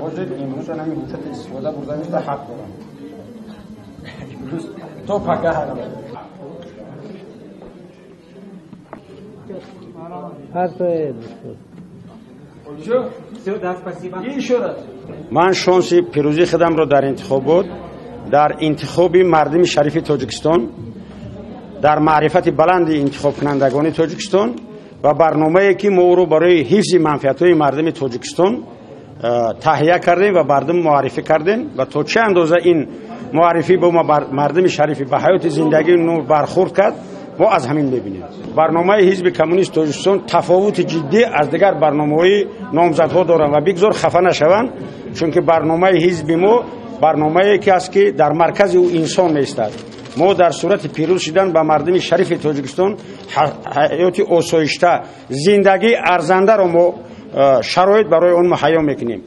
حاجت امروز هم این حجت استفاده بردن است حق دارم امروز تو پکه هرم من شانس پیروزی خودم را در انتخابات در انتخاب مردم شریف تاجیکستان در معرفت بلند انتخاب کنندگان تاجیکستان و برنامه‌ای که ما رو برای حفظ منفعت‌های مردم تاجیکستان تهیه کردیم و مردم معرفی کردیم و تا چه اندازه این معرفی با ما مردم شریف به حیات زندگی نو برخورد کرد ما از همین می‌بینیم. برنامه حزب کمونیست تاجیکستان تفاوت جدی از دیگر برنامه‌های نامزدها دارند و بگذار خفه نشوند چون که برنامه حزب ما برنامه‌ای که است که در مرکز او انسان می‌ایستد. ما در صورت پیروز شدن به مردم شریف تاجیکستان حیات آسایشته زندگی ارزنده را ما شرایط برای اون مهیا میکنیم.